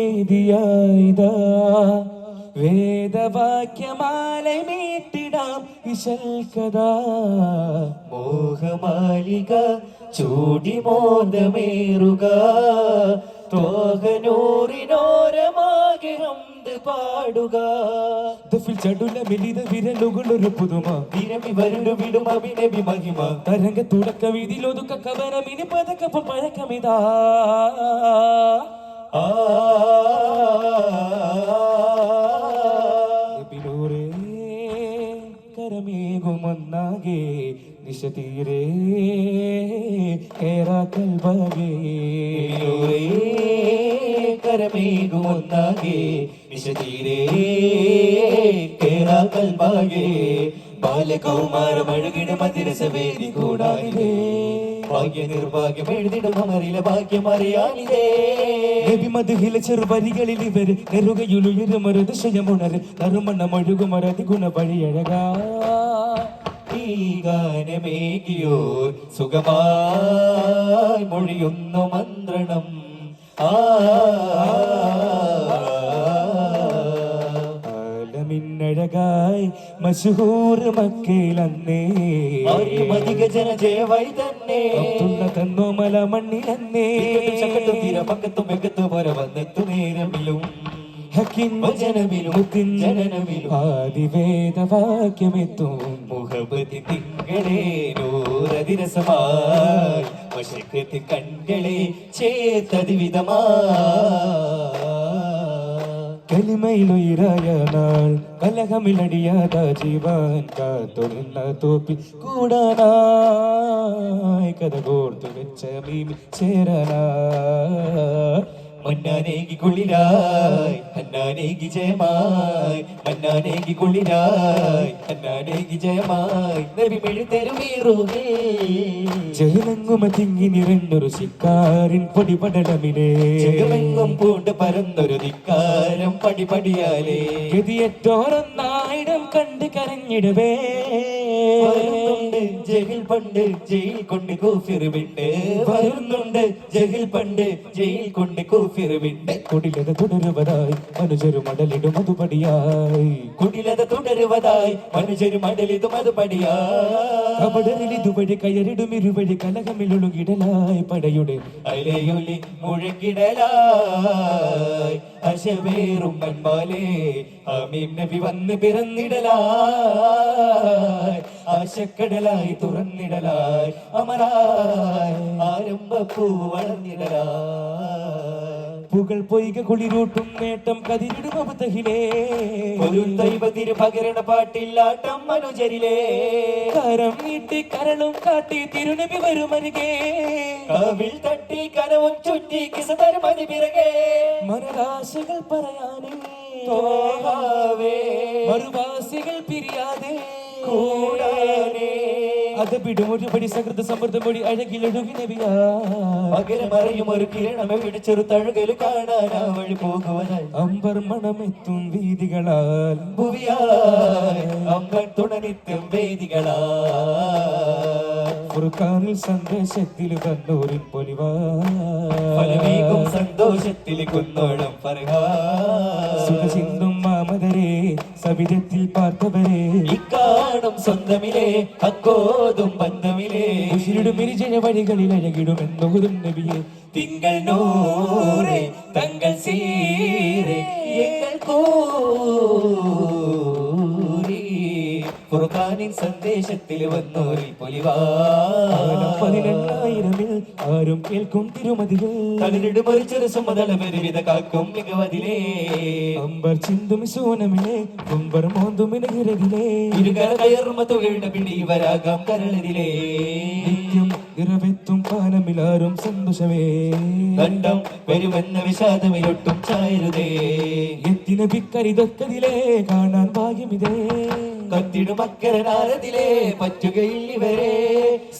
വേദിയായിതാ വേദവാക്യമാല മീട്ടിടാം ഇശൽക്കഥാ മോഹമാലിക ചൂടി മോദമേറുക തോഹനൂറിനോരമാകെ ഹംദ് പാടുക ദഫിൽ ചടുല മെലിത വിരലുകളൊരു പുതുമ വിരമി വരണ്ടു വിടും അഭിനബി മഹിമ തരംഗ തുടക്ക വീതിയിലൊതുക്ക കവനമിനി പതക്കപ്പം പഴക്കമിതാ നബിനൂറേ കരമേകുമൊന്നാകെ നിശ തീരേ കേറാക്കൽ ഭാഗേ കരമേകുമൊന്നാകെ നിശ തീരേ കേറാക്കൽ ഭാഗേ ബാലകൗമാരമഴകിട മതിരസ വേദി കൂടാനിതേ ഭാഗ്യ നിർഭാഗ്യം എഴുതിടും അമറില ഭാഗ്യമറിയാനിതേ നബിമധുഹില ചെറുപരികളിൽ ഇവര് നെറുകയുലുയരുമൊരുതിശയമുണര് നറുമണ്ണമൊഴുകുമൊരതി ഗുണ വഴിയഴകാ ഈ ഗാനമേകിയോർ സുഖമായി മൊഴിയുന്നു മന്ത്രണം മിന്നഴകായി മശഹൂർ മക്കയിലന്നേ അധിക ജനജയവായി തന്നെ തന്നോ മല മണ്ണിലന്നേ തീര പക്കത്തും വെക്കത്തു പോലെ വന്നെത്തു നേരമിലും ആദിവേദവാക്യമെത്തും മുഹബത്തി തിങ്കളേ നൂറതിരസമായി വശക്കത്തി കൺകളെ ചേത്തതിവിധമാ കലിമയിലുയരായ നാൾ കലഹമിലടിയാത ജീവൻ കാത്തൊരുന്ന തോപ്പിൽ കൂടാനായി കഥ കോർത്തു വെച്ച മീമി ചേരാനാ മന്നാനേകി കുളിരായി ഹന്നാനേകി ജയമായി മന്നാനേകി കുളിരായി ഹന്നാനേകി ജയമായി നബി മെഴുതെരുമീറുകേ ജയമെങ്ങുമ തിങ്ങി നിറഞ്ഞൊരു ശിക്കാരിൻ പൊടിപടലമിനെ ജയമെങ്ങും പൂണ്ട് പരന്നൊരു ധിക്കാരം പടിപടിയാലേ ഗതിയറ്റോറൊന്നായിരം കണ്ട് കരഞ്ഞിടവേ ജയിൽ പണ്ട് ജയിൽ കൊണ്ട് കൂഫിർ വിട്ട് വരുന്നുണ്ട് ജയിൽ പണ്ട് ജയിൽ കൊണ്ട് കൂഫിർ വിട്ട് കുടിലത തുടരുവതായി മനുജരു മടലിടും അതുപടിയായി കുടിലത തുടരുവതായി മനുജരു മടലിടും അതുപടിയായി കപടരിൽ ഇതുവഴി കയറിടും ഇരുവഴി കലകമിലൊഴുകിടലായി പടയുടെ അലയൊലി മുഴങ്ങിടലായി അശവേറും മൺമാലേ ഹമീം നബി വന്ന് പിറന്നിടലായി ആശക്കടലായി തുറന്നിടലായി അമരായി ആരംഭപ്പൂ വളർന്നിടലായി പുകൾ പൊയ്ക കുളിരൂട്ടും നേട്ടം കതിരിടും അബുതഹിലേ ഒരു ദൈവത്തിരു പകരണ പാട്ടില്ലാട്ടം മനുജരിലേ കരം നീട്ടി കരളും കാട്ടി തിരുനബി വരുമരികെ കവിൽ തട്ടി കനവും ചുറ്റി കിസതരുമതി പിറകെ മനരാശകൾ പറയാനേ മറുവാസികൾ പിരിയാതെ കൂടാനേ അത് വിടുമൊരുപടി സകൃത സമൃദ്ധം വഴി അഴകിലൊഴുകി നബിയാ പകരമറിയും ഒരു കിരണമെ പിടിച്ചൊരു തഴുകല് കാണാൻ ആ വഴി പോകുവാനായി അമ്പർ മണമെത്തും വീതികളാൽ ഭുവിയായി അമ്പർ തുണനിത്തും വേദികളാൽ ഫുർഖാനിൽ സന്ദേശത്തിൽ വന്നോരിൻ പൊലിവാ ഫലമേകും സന്തോഷത്തിൽ കുന്നോളം ഫർഹാ സുഖസിന്ധും മാമദരേ സവിധത്തിൽ പാർത്തവരെ ഇക്കാണും സ്വന്തമിലെ അക്കോതും ബന്ധമിലെ ഉശിരിടും മിരിജന വഴികളിൽ അഴകിടുമെന്നോതും നബിയെ തിങ്കൾ നൂറേ തങ്ങൾ സീരേ എങ്ങൾ കൂറി ഖുർആനിൻ സന്ദേശത്തിൽ വന്നോരിൽ പൊലിവാ 18,000-ൽ ആരും കേൾക്കും തിരുമതിയിൽ തളിരിടും ഒരു ചെറു സുമതല പെരുവിധ കാക്കും മികവതിലേ അമ്പർ ചിന്തും സൂനമിലെ കുമ്പർ മോന്തുമിന് ഹിരതിലേ ഇരുകര കയറുമ തൊഴിലിട പിടി വരാകാം കരളതിലേ നിത്യം ഇറവെത്തും പാനമിലാരും സന്തോഷമേ കണ്ടം വരുമെന്ന വിഷാദമിലൊട്ടും ചായരുതേ എത്തിന പിക്കരിതൊക്കതിലേ കാണാൻ ഭാഗ്യമിതേ കത്തിടും അക്കരനാരതിലേ പറ്റുകയില്ലിവരെ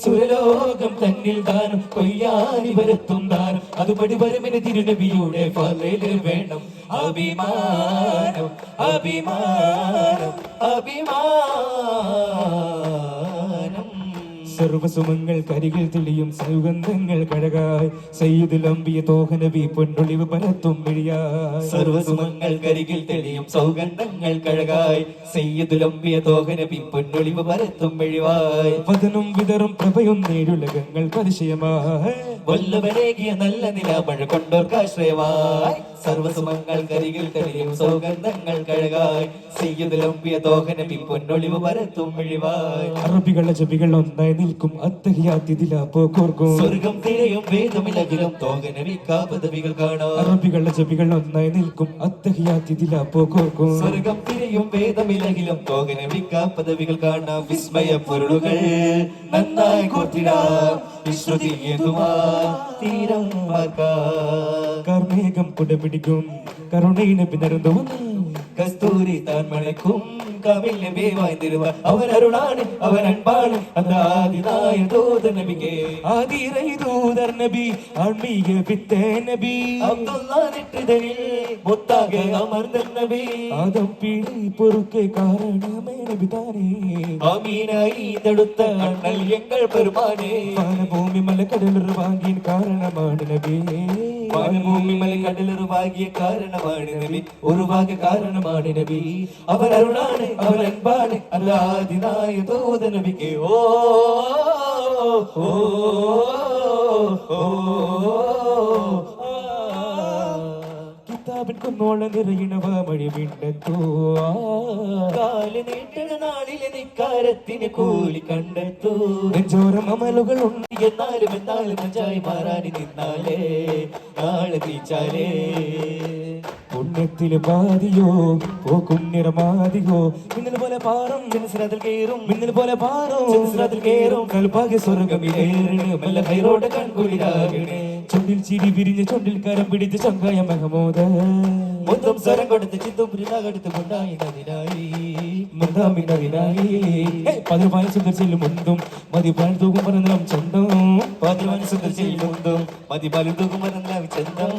സുരലോകം തന്നിൽ ദാനം കൊയ്യാനി വരത്തും ദാനം അതുപടി വരുമെന്ന് തിരുനബിയുടെ ഫലയിൽ വേണം അഭിമാനം അഭിമാനം അഭിമാനം സർവസുമങ്ങൾ കരികിൽ തെളിയും സുഗന്ധങ്ങൾ കഴകായി സയ്യിദുൽ അംബിയ തോഹ നബി പൊന്നൊളിവ് പരത്തും മിഴിയായി സർവസുമങ്ങൾ കരികിൽ തെളിയും സൗഗന്ധങ്ങൾ കഴകായി സയ്യിദുൽ അംബിയ തോഹ നബി പൊന്നൊളിവ് പരത്തും മെഴിവായി വദനം വിതറും പ്രഭയും നേരുലകങ്ങൾ പരിചയമായി വല്ലവനേകിയ നല്ല നിലാമഴ കൊണ്ടോർക്കാശ്രയമായി സർവസുമങ്ങൾ കരികിൽ തെളിയും സൗഗന്ധങ്ങൾ കഴകായി സയ്യിദുൽ അംബിയ തോഹ നബി പൊന്നൊളിവ് പരത്തും മെഴിവായി അറബികളെ ജബികൾ ഒന്നായി നിൽക്കും അത്തഹിയാത്തിതിലാ പോകോർക്കും സ്വർഗം തിരയും വേദമിലകിലും തോഹ നബി പദവികൾ കാണാം അറബികളെ ജബികൾ ഒന്നായി നിൽക്കും അത്തഹിയാത്തിതിലാ പോകോർക്കും സ്വർഗം തിരയും വേദമിലകിലും തോഹ നബി പദവികൾ കാണാം വിസ്മയ പൊരുളുകൾ നന്നായി കോർത്തിടാം വിശ്രുതി ഏതുമാ തീരം കാർമേഘം കുടപിടിക്കും കരുണയിനെ പിന്നരുന്നു കസ്തൂരി താൻ മണക്കും കവിൽ വായ്തിരുവ അവൻ അരുളാണ് അവൻ അൻപാണ് അതാദിനായ ദൂത നബിക്ക് ആദിറൈ ദൂതർ നബി ആത്മീയ വിത്തേ നബി അബ്ദുല്ലാ നെറ്റിതനിൽ മുത്താകെ അമർന്ന നബി ആദം പീഡി പൊറുക്കെ കാരണമേ നബി താനേ ആമീനായി തടുത്ത അണ്ണൽ എങ്ങൾ പെരുമാനേ വാനഭൂമി മലക്കടലൊരു വാങ്ങിയ കാരണമാണ് നബി വാനഭൂമി മലക്കടലൊരുവാകിയ കാരണമാണ് നബി ഒരുവാക കാരണമാണ് നബി അവൻ അരുളാണ് അവൻ അൻപാണ് അല്ലാദിനായ ദൂത നബിക്ക് ഓ ഓ ഓ കിതാബിൻ കുന്നോള നിറയണവ മഴ വിണ്ടത്തോ കാല് നീട്ടണ നാളിലെ നിക്കാരത്തിന് കൂലി കണ്ടെത്തൂ നെഞ്ചോരം അമലുകൾ ഉണ്ട് എന്നാലും മഞ്ചായി മാറാനി നിന്നാലേ നാളെ തീച്ചാലേ പുണ്യത്തില് പാതിയോ പോക്കും നിറമാതിയോ മിന്നൽ പോലെ പാറും ജനസിനതിൽ കയറും മിന്നൽ പോലെ പാറും ജനസിനതിൽ കയറും കൽപ്പാകെ സ്വർഗമിലേറിന് മെല്ല കൈറോട് കൺകുളിരാകണേ ചുണ്ടിൽ ചിരി വിരിഞ്ഞ് ചുണ്ടിൽ കരം പിടിച്ച് ചങ്കായ മഹമോദ മുന്തം സ്വരം കൊടുത്ത് ചിത്തുപുരിനകടുത്ത് മുണ്ടായിനതിനായി മുന്താമിനതിനായി പതിർപായ സുന്ദർ ചെല്ലും മുണ്ടും മതി പാൽ തൂക്കും പറഞ്ഞാൽ ചന്തം പാതിരുവാൻ സുന്ദർച്ചയിൽ മുന്തും മതിപാലും തൂക്കുമരം ചന്തം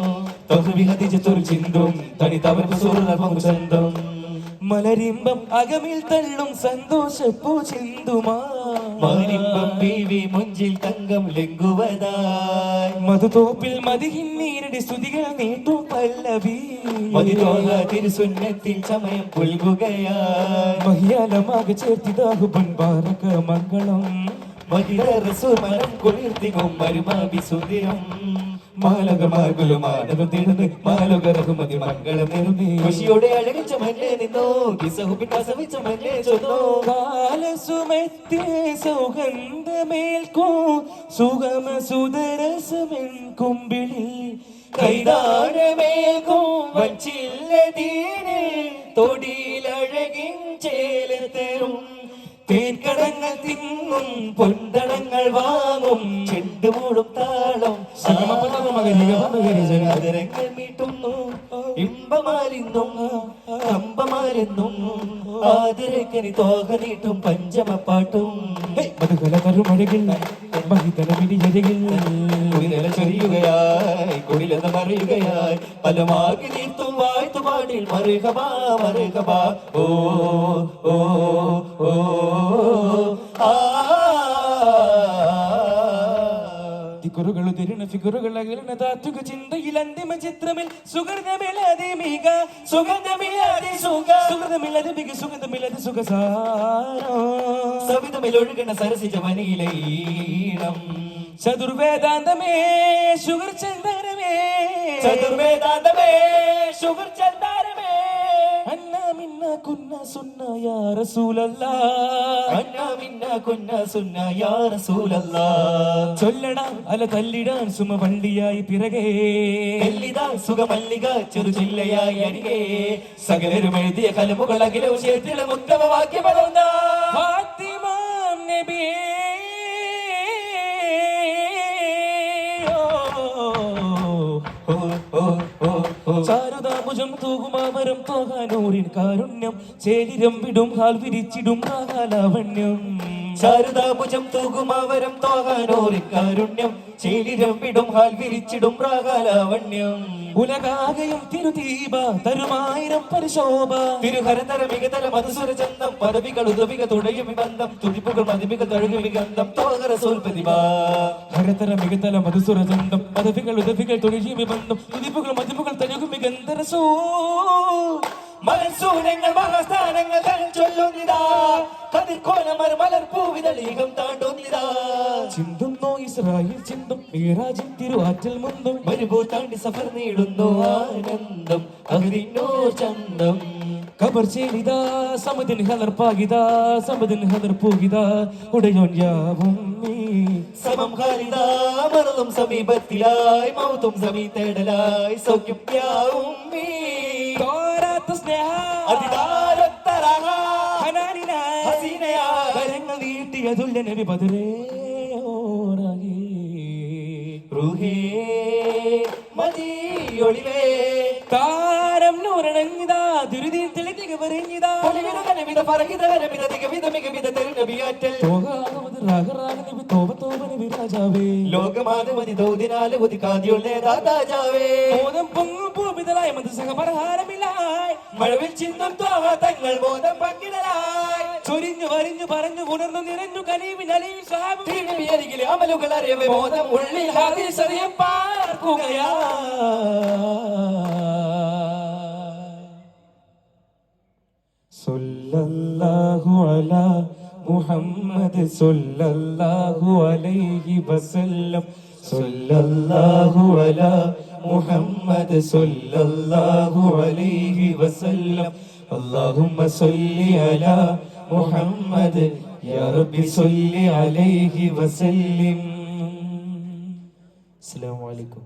തൊഹവിഹതിച്ചൊരു ചിന്തും തനിതവർക്ക് സൂറ ചന്തം മലരിമ്പം അകമിൽ തള്ളും സന്തോഷപ്പൂ ചിന്തുമാ മാരിമ്പം ബീവി മുഞ്ചിൽ തങ്കം ലംഘുവതായി മധുതോപ്പിൽ മതിഹിന്നീരടി സ്തുതികൾ നീട്ടും പല്ലവി മതിരോഹ തിരുസുന്നത്തിൽ സമയം പുൽകുകയായി മഹിയാലമാകെ ചേർത്തിതാഹുബൻ ബാരക മംഗളം മതിര റസൂമരം കുളിർത്തികും മരുമാവി സുന്ദരം മാലകമാകുലുമാനവം തീർന്ന് മാലകരകുമതി മംഗളം നേരുന്നേ ഖുഷിയോടെ അഴകിച്ച മല്ലേ നിന്നോ കിസഹുപിക്കാസവിച്ച മല്ലേ ചൊന്നോ കാലസുമെത്തിയ സൗഗന്ധമേൽക്കും സുഗമ സുദരസമെൻ കുമ്പിളി കൈതാരമേൽക്കും വച്ചില്ലതീനെ തൊടിയിലഴകിൻ ചേല തരും തേൻകടങ്ങൾ തിങ്ങും പൊന്തടങ്ങൾ വാങ്ങും ചെണ്ടുമൂടും താളം ആദരങ്ങൾ മീട്ടുന്നു ഇമ്പമാലിന്നും കമ്പമാലെന്നും ആദരക്കനി തോക നീട്ടും പഞ്ചമപ്പാട്ടും മധുകല തരുമഴകിൽ മഹിതനമിടിയഴകിൽ കുടില ചൊരിയുകയായി കുടിലത മറിയുകയായി പലമാകി നീർത്തും വായ്ത്തുപാടിൽ മറുകബാ മറുകബാ ഓ ഓ ഓ തിക്കുറുകളു തിരുണ ഫിഗുറുകൾ അകലണ താറ്റുക ചിന്തയിൽ അന്തിമ ചിത്രമിൽ സുഗന്ധമില്ലാതെ മിക സുഗന്ധമില്ലാതെ സുഗന്ധമില്ലാതെ മിക സുഗന്ധമില്ലാതെ സുഖസാരോ സവിതമിലൊഴുകണ സരസിജ വനിയിലീണം ചതുർവേദാന്തമേ ശുഗർ ചന്ദനമേ ചതുർവേദാന്തമേ ഷുഗർ ചന്ദാരമേ അന്നാ മിന്ന കുന്ന സുന്ന യാ റസൂലല്ലാ അന്നാ മിന്ന കുന്ന സുന്ന യാ റസൂലല്ലാ ചൊല്ലടാം അല തല്ലിടാൻ സുമ വള്ളിയായി പിറകേ എല്ലിതാ സുഖമല്ലിക ചെറു ചില്ലയായി അരികെ സകലരും എഴുതിയ കലമുകൾ അഖില വിഷയത്തിലെ ഉത്തമ വാക്യമതൊന്നാ ഫാത്തിമാം നബിയേ ചാരുതാമുജം തൂകുമാമരം തോകാനൂരിൻ കാരുണ്യം ചേലിരം വിടും ഹാൽ വിരിച്ചിടും നാഗാലാവണ്യം ചാരുതാഭുജം തൂകുമാവരം തോകാനോറിൻ കാരുണ്യം ചേലിരം വിടും ഹാൽ വിരിച്ചിടും പ്രാകാലാവണ്യം ഉലകാകയും തിരുദീപ തരുമായിരം പരിശോഭ തിരുഹരതര മികതര മധുസുര ചന്തം പദവികൾ ഉദവിക തുടയും ബന്ധം തുടിപ്പുകൾ മതിമിക തഴുകി ഗന്ധം തോകര സോൽപതിവ ഹരതര മികതല മധുസുരചന്തം പദവികൾ ഉദവികൾ തൊഴിയും ബന്ധം തുതിപ്പുകൾ മതിപ്പുകൾ തഴുകും ഗന്ധരസോ മനസ്സൂനങ്ങൾ മഹാസ്ഥാനങ്ങൾ ചൊല്ലുന്നിതാ കതിർക്കോലമർ മലർപ്പൂവിതളീകം താണ്ടുന്നിതാ ചിന്തുന്നോ ഇസ്രായേൽ ചിന്തും മീറാജിൻ തിരുവാറ്റൽ മുന്തും വരുമ്പോ താണ്ടി സഫർ നേടുന്നു ആനന്ദം അഹരിന്നോ ചന്തം കബർ ചെയ്താ സമതിന് ഹലർപ്പാകിതാ സമതിന് ഹലർപ്പൂകിതാ ഉടയോൻ യാവും നീ സമം ഖാലിദാ മറലും സമീപത്തിലായി മൗത്തും സമീ തേടലായി സൗഖ്യം യാവും നീ തോരാത്ത സ്നേഹ അതിദാരത്തരഹ ഹനാനിനായി ഹസീനയായി കരങ്ങൾ നീട്ടിയ തുല്യ നബി ബദരേ ഓറാകേ റൂഹേ മദിയൊളിവേ താരം നൂറണങ്ങിതാ ദുരിതി തെളിതിക പറഞ്ഞിതാ പൊലിവിധ പറകിതരമിത തികവിധ മികവിധ തെരുനബിയാറ്റൽ തോകാവത് രാഗരാഗ നബി തോപ തോപ നബി രാജാവേ ലോകമാധവതി ദൗദിനാല് ഉദിക്കാതിയുള്ളേ ദാതാജാവേ മോദം പൊങ്ങും പൂവിതലായി മത് സഹപരഹാരമില്ലായി മഴവിൽ ചിന്നം ത്വാഹ തങ്ങൾ മോദം പങ്കിടലായി ചൊരിഞ്ഞു വരിഞ്ഞു പറഞ്ഞു ഉണർന്നു നിറഞ്ഞു കനീവിനലിയും സാബ് തിരുനബിയരികിലെ അമലുകൾ അറിയവേ മോദം ഉള്ളിൽ ഹദീസ് അറിയാൻ പാർക്കുകയാ സല്ലല്ലാഹു അലാ മുഹമ്മദ് സല്ലല്ലാഹു അലൈഹി വസല്ലം സല്ലല്ലാഹു അലാ മുഹമ്മദ് സല്ലല്ലാഹു അലൈഹി വസല്ലം اللهم صل على محمد يا رب صل عليه وسلم السلام عليكم